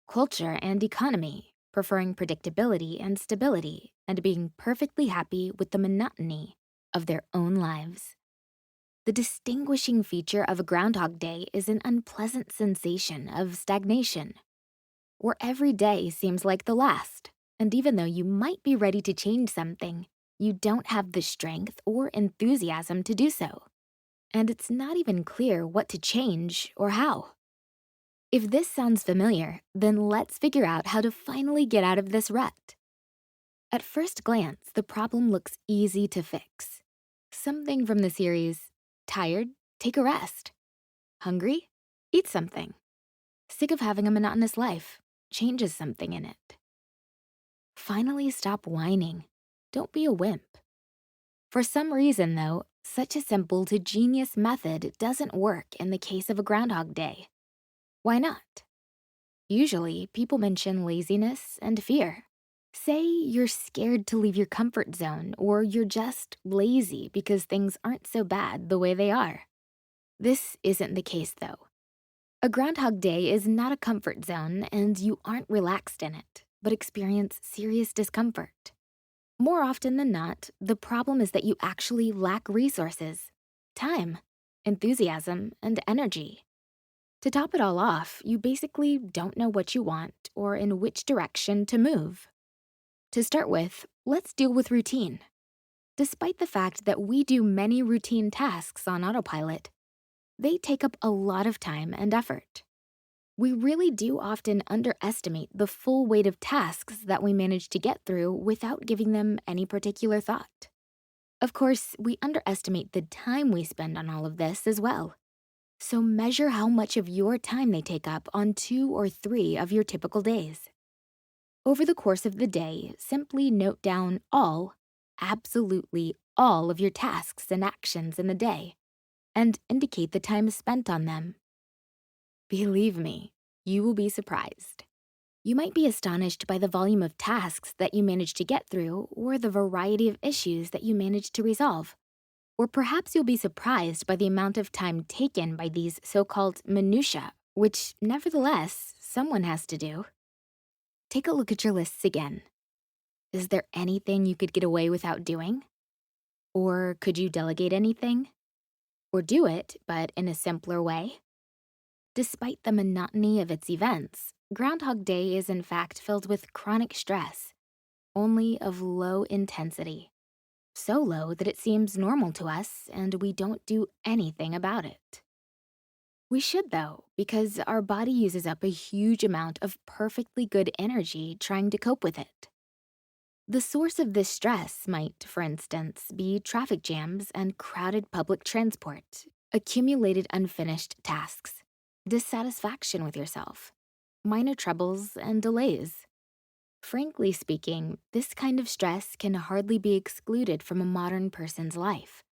culture, and economy, preferring predictability and stability, and being perfectly happy with the monotony of their own lives. The distinguishing feature of a Groundhog Day is an unpleasant sensation of stagnation, where every day seems like the last. And even though you might be ready to change something, you don't have the strength or enthusiasm to do so. And it's not even clear what to change or how. If this sounds familiar, then let's figure out how to finally get out of this rut. At first glance, the problem looks easy to fix. Something from the series, tired? Take a rest. Hungry? Eat something. Sick of having a monotonous life? Changes something in it. Finally, stop whining. Don't be a wimp. For some reason, though, such a simple to genius method doesn't work in the case of a Groundhog Day. Why not? Usually, people mention laziness and fear. Say you're scared to leave your comfort zone, or you're just lazy because things aren't so bad the way they are. This isn't the case, though. A Groundhog Day is not a comfort zone, and you aren't relaxed in it, but experience serious discomfort. More often than not, the problem is that you actually lack resources, time, enthusiasm, and energy. To top it all off, you basically don't know what you want or in which direction to move. To start with, let's deal with routine. Despite the fact that we do many routine tasks on autopilot, they take up a lot of time and effort. We really do often underestimate the full weight of tasks that we manage to get through without giving them any particular thought. Of course, we underestimate the time we spend on all of this as well. So measure how much of your time they take up on 2 or 3 of your typical days. Over the course of the day, simply note down all, absolutely all of your tasks and actions in the day, and indicate the time spent on them. Believe me, you will be surprised. You might be astonished by the volume of tasks that you manage to get through or the variety of issues that you manage to resolve. Or perhaps you'll be surprised by the amount of time taken by these so-called minutiae, which nevertheless, someone has to do. Take a look at your lists again. Is there anything you could get away without doing? Or could you delegate anything? Or do it, but in a simpler way? Despite the monotony of its events, Groundhog Day is in fact filled with chronic stress, only of low intensity. So low that it seems normal to us and we don't do anything about it. We should though, because our body uses up a huge amount of perfectly good energy trying to cope with it. The source of this stress might, for instance, be traffic jams and crowded public transport, accumulated unfinished tasks, dissatisfaction with yourself, minor troubles and delays. Frankly speaking, this kind of stress can hardly be excluded from a modern person's life.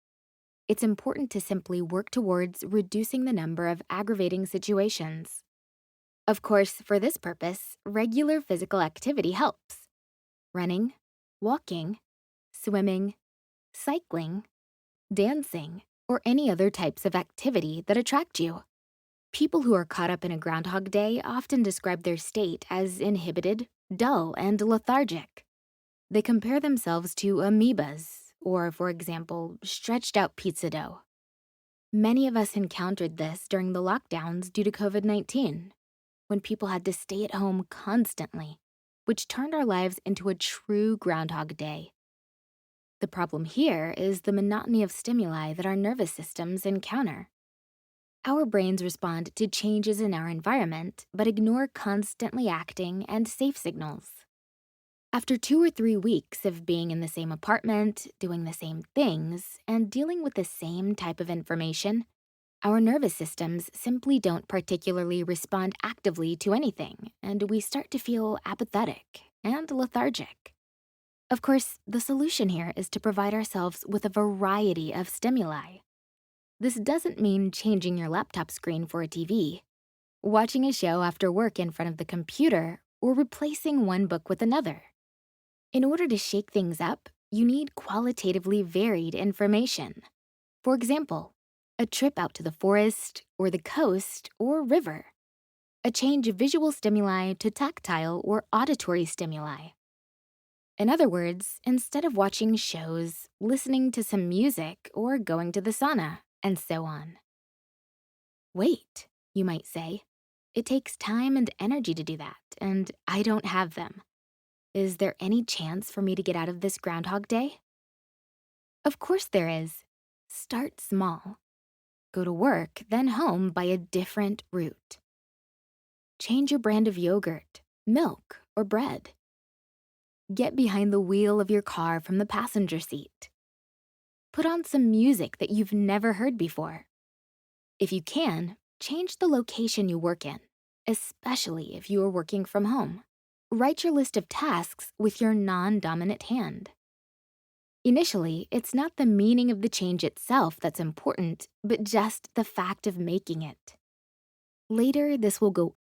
It's important to simply work towards reducing the number of aggravating situations. Of course, for this purpose, regular physical activity helps. Running, walking, swimming, cycling, dancing, or any other types of activity that attract you. People who are caught up in a Groundhog Day often describe their state as inhibited, dull, and lethargic. They compare themselves to amoebas, or, for example, stretched out pizza dough. Many of us encountered this during the lockdowns due to COVID-19, when people had to stay at home constantly, which turned our lives into a true Groundhog Day. The problem here is the monotony of stimuli that our nervous systems encounter. Our brains respond to changes in our environment, but ignore constantly acting and safe signals. After 2 or 3 weeks of being in the same apartment, doing the same things, and dealing with the same type of information, our nervous systems simply don't particularly respond actively to anything, and we start to feel apathetic and lethargic. Of course, the solution here is to provide ourselves with a variety of stimuli. This doesn't mean changing your laptop screen for a TV, watching a show after work in front of the computer, or replacing one book with another. In order to shake things up, you need qualitatively varied information. For example, a trip out to the forest, or the coast, or river. a change visual stimuli to tactile or auditory stimuli. In other words, instead of watching shows, listening to some music, or going to the sauna, and so on. Wait, you might say. It takes time and energy to do that, and I don't have them. Is there any chance for me to get out of this Groundhog Day? Of course there is. Start small. Go to work, then home by a different route. Change your brand of yogurt, milk, or bread. Get behind the wheel of your car from the passenger seat. Put on some music that you've never heard before. If you can, change the location you work in, especially if you are working from home. Write your list of tasks with your non-dominant hand. Initially, it's not the meaning of the change itself that's important, but just the fact of making it. Later, this will go